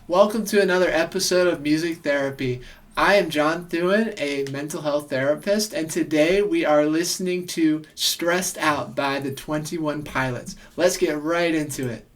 Welcome to another episode of Music Therapy. I am John Thuen, a mental health therapist, and today we are listening to Stressed Out by the 21 Pilots. Let's get right into it.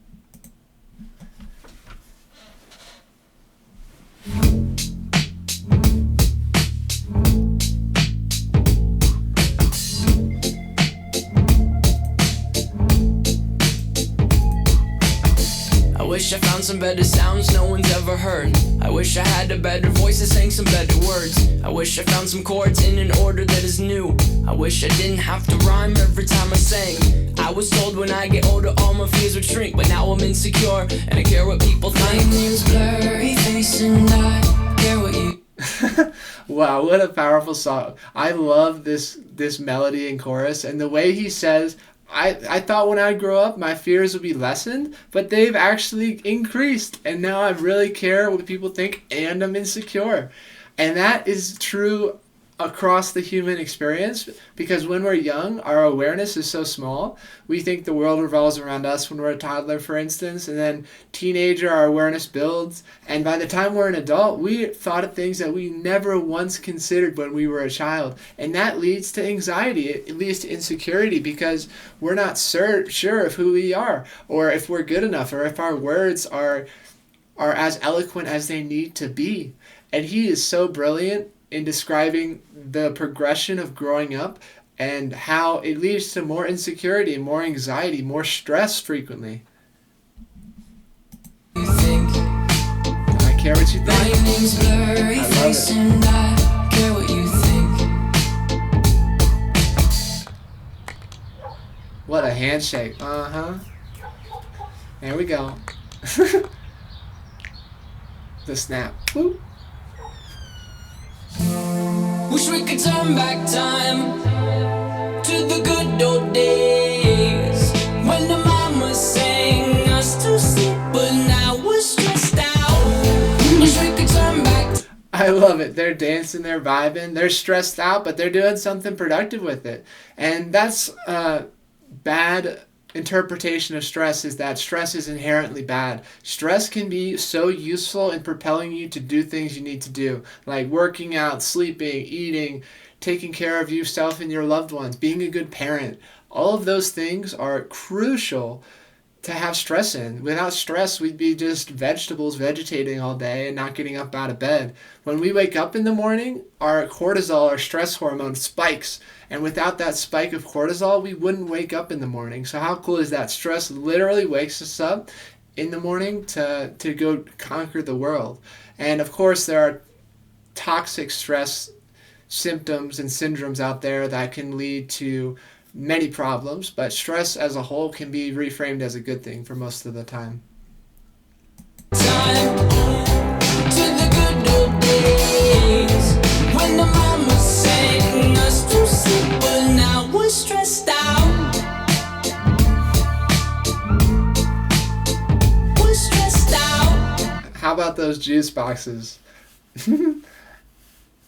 I wish I found some better sounds no one's ever heard. I wish I had a better voice that sang some better words. I wish I found some chords in an order that is new. I wish I didn't have to rhyme every time I sang. I was told when I get older all my fears would shrink, but now I'm insecure and I care what people think. My name's blurry face and I care what you... Wow, what a powerful song. I love this melody and chorus, and the way he says, I thought when I grow up my fears would be lessened, but they've actually increased, and now I really care what people think, and I'm insecure. And that is true across the human experience, because when we're young, our awareness is so small. We think the world revolves around us when we're a toddler, for instance, and then teenager, our awareness builds, and by the time we're an adult, we thought of things that we never once considered when we were a child, and that leads to anxiety. It leads to insecurity because we're not sure of who we are, or if we're good enough, or if our words are as eloquent as they need to be. And he is so brilliant in describing the progression of growing up and how it leads to more insecurity, more anxiety, more stress frequently. I care what you think. My name's blurry face and I care what you think. What a handshake. There we go. The snap. Woo. Wish we could turn back time to the good old days when the mama sang us to sleep, but now we're stressed out. Wish we could turn back. I love it. They're dancing, they're vibing, they're stressed out, but they're doing something productive with it. And that's bad interpretation of stress, is that stress is inherently bad. Stress can be so useful in propelling you to do things you need to do, like working out, sleeping, eating, taking care of yourself and your loved ones, being a good parent. All of those things are crucial to have stress in. Without stress, we'd be just vegetables vegetating all day and not getting up out of bed. When we wake up in the morning, our cortisol, our stress hormone, spikes. And without that spike of cortisol, we wouldn't wake up in the morning. So how cool is that? Stress literally wakes us up in the morning to go conquer the world. And of course, there are toxic stress symptoms and syndromes out there that can lead to many problems, but stress as a whole can be reframed as a good thing for most of the time. Time to the good old days when the mama sang us to sleep, but now we're stressed out. We're stressed out. How about those juice boxes?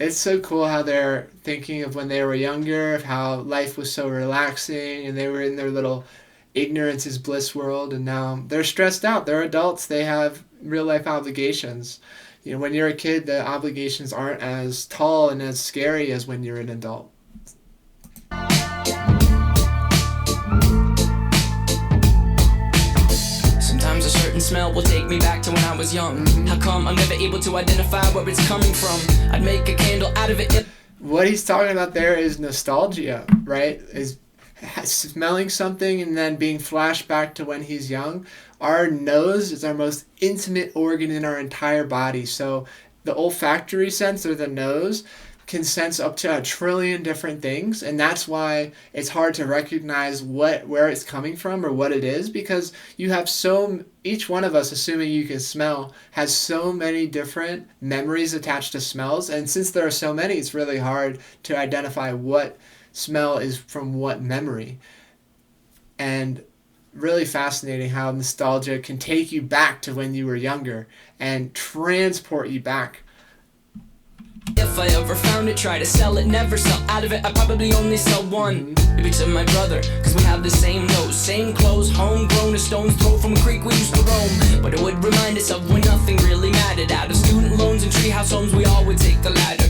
It's so cool how they're thinking of when they were younger, of how life was so relaxing and they were in their little ignorance is bliss world, and now they're stressed out. They're adults. They have real life obligations. You know, when you're a kid, the obligations aren't as tall and as scary as when you're an adult. Sometimes a certain smell will take me back to when I was young. How come I'm never able to identify where it's coming from? I'd make a candle out of it. What he's talking about there is nostalgia, right? Is smelling something and then being flashed back to when he's young. Our nose is our most intimate organ in our entire body. So the olfactory sense, or the nose, can sense up to 1 trillion different things, and that's why it's hard to recognize where it's coming from or what it is, because you have each one of us, assuming you can smell, has so many different memories attached to smells, and since there are so many, it's really hard to identify what smell is from what memory. And really fascinating how nostalgia can take you back to when you were younger and transport you back. If I ever found it, try to sell it, never sell out of it. I probably only sell one. Maybe to my brother, cause we have the same nose, same clothes, homegrown, a stone's throw from a creek we used to roam. But it would remind us of when nothing really mattered. started out of student loans and treehouse homes, we all would take the ladder.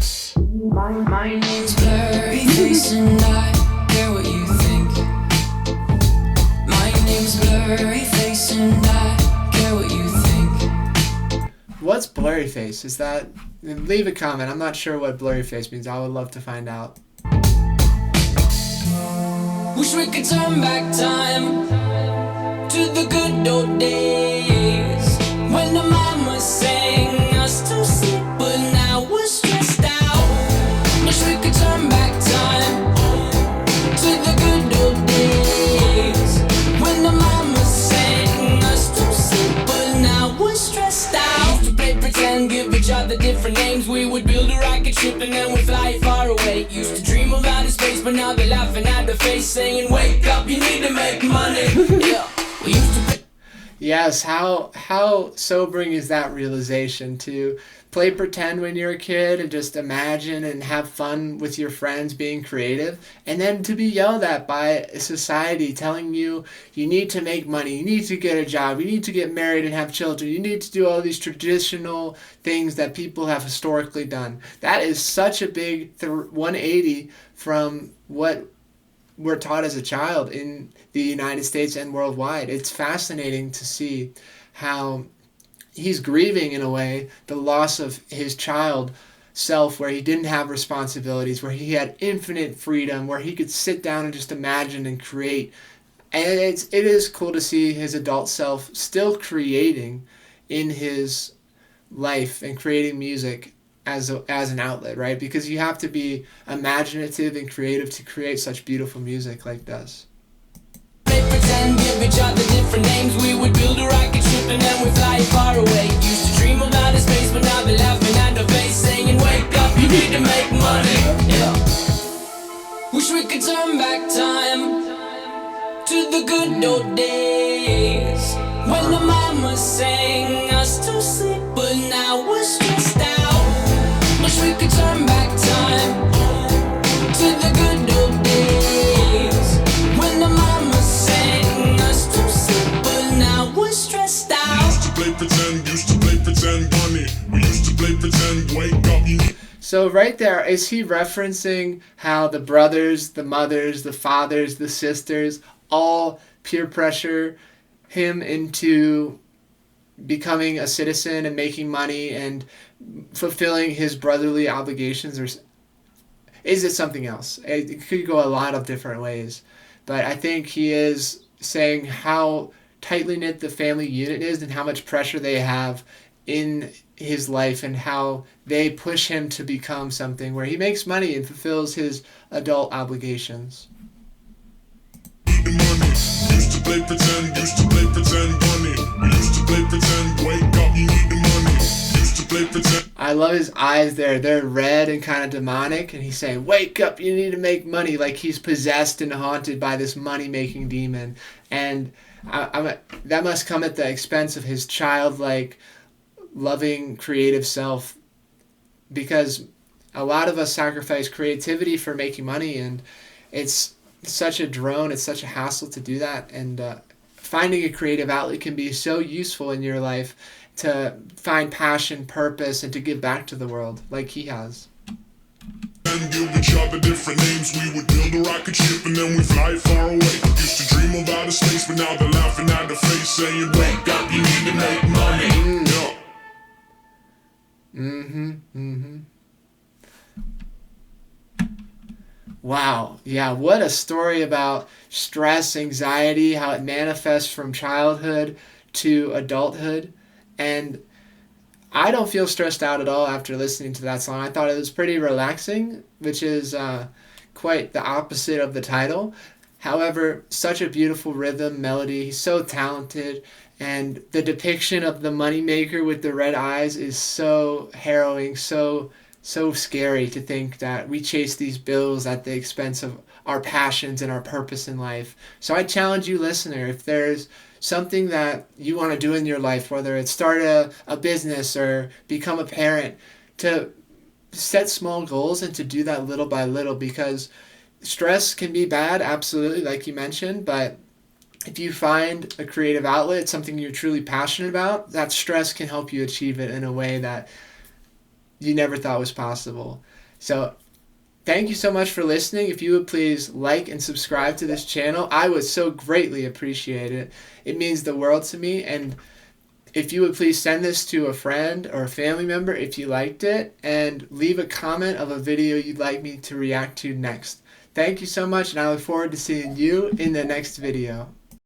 My name's Blurry Face and I care what you think. My name's Blurry Face and I care what you think. What's blurry face? Is that... Leave a comment. I'm not sure what blurry face means. I would love to find out. Wish we could turn back time to the good old days when the mama sang us to sleep, but now we're stressed out. Wish we could turn back time to the good old days when the mama sang us to sleep, but now we're stressed out. Used to play pretend, give each other different names. We would build a rocket ship and then we'd fly far away. Used to dream of outer space, but now they're laughing at the face, saying, wake up, you need to make money. Yeah, we used to play. Yes, how sobering is that realization, to play pretend when you're a kid and just imagine and have fun with your friends being creative, and then to be yelled at by society telling you you need to make money, you need to get a job, you need to get married and have children, you need to do all these traditional things that people have historically done. That is such a big 180 from what we're taught as a child in the United States and worldwide. It's fascinating to see how he's grieving, in a way, the loss of his child self, where he didn't have responsibilities, where he had infinite freedom, where he could sit down and just imagine and create. And it is cool to see his adult self still creating in his life and creating music as an outlet, right? Because you have to be imaginative and creative to create such beautiful music like this. Pretend, give each other different names. We would build a rocket ship and then we'd fly far away. Used to dream of outer space, but now they're laughing at the face, saying, wake up, you need to make money. Yeah. Wish we could turn back time to the good old days when the mama sang us to sleep, but now we're stressed out. Wish we could turn back time to the good old days when the mama sang us to sleep, but now we're stressed out. Used to play pretend, bunny. We used to play pretend, wake up, you need. So right there, is he referencing how the brothers, the mothers, the fathers, the sisters all peer pressure him into becoming a citizen and making money and fulfilling his brotherly obligations? Or is it something else? It could go a lot of different ways, but I think he is saying how tightly knit the family unit is and how much pressure they have in his life and how they push him to become something where he makes money and fulfills his adult obligations. Used to play pretend, bunny. We used to play pretend, wake up, you need the money. Used to play pretend. I love his eyes there. They're red and kind of demonic, and he's saying, wake up, you need to make money, like he's possessed and haunted by this money-making demon. And that must come at the expense of his childlike, loving, creative self, because a lot of us sacrifice creativity for making money, and it's such a drone, it's such a hassle to do that, and finding a creative outlet can be so useful in your life to find passion, purpose, and to give back to the world like he has. And give each other different names. We would build a rocket ship and then we fly far away. Used to dream of outer space, but now they're laughing at the face, saying, wake up, you need to make money. Yeah. Wow. Yeah, what a story about stress, anxiety, how it manifests from childhood to adulthood. And I don't feel stressed out at all after listening to that song. I thought it was pretty relaxing, which is quite the opposite of the title. However, such a beautiful rhythm, melody. He's so talented. And the depiction of the moneymaker with the red eyes is so harrowing, so scary to think that we chase these bills at the expense of our passions and our purpose in life. So I challenge you, listener, if there's something that you want to do in your life, whether it's start a business or become a parent, to set small goals and to do that little by little, because stress can be bad, absolutely, like you mentioned, but if you find a creative outlet, something you're truly passionate about, that stress can help you achieve it in a way that you never thought was possible. So thank you so much for listening. If you would please like and subscribe to this channel, I would so greatly appreciate it. It means the world to me. And if you would please send this to a friend or a family member if you liked it, and leave a comment of a video you'd like me to react to next. Thank you so much, and I look forward to seeing you in the next video.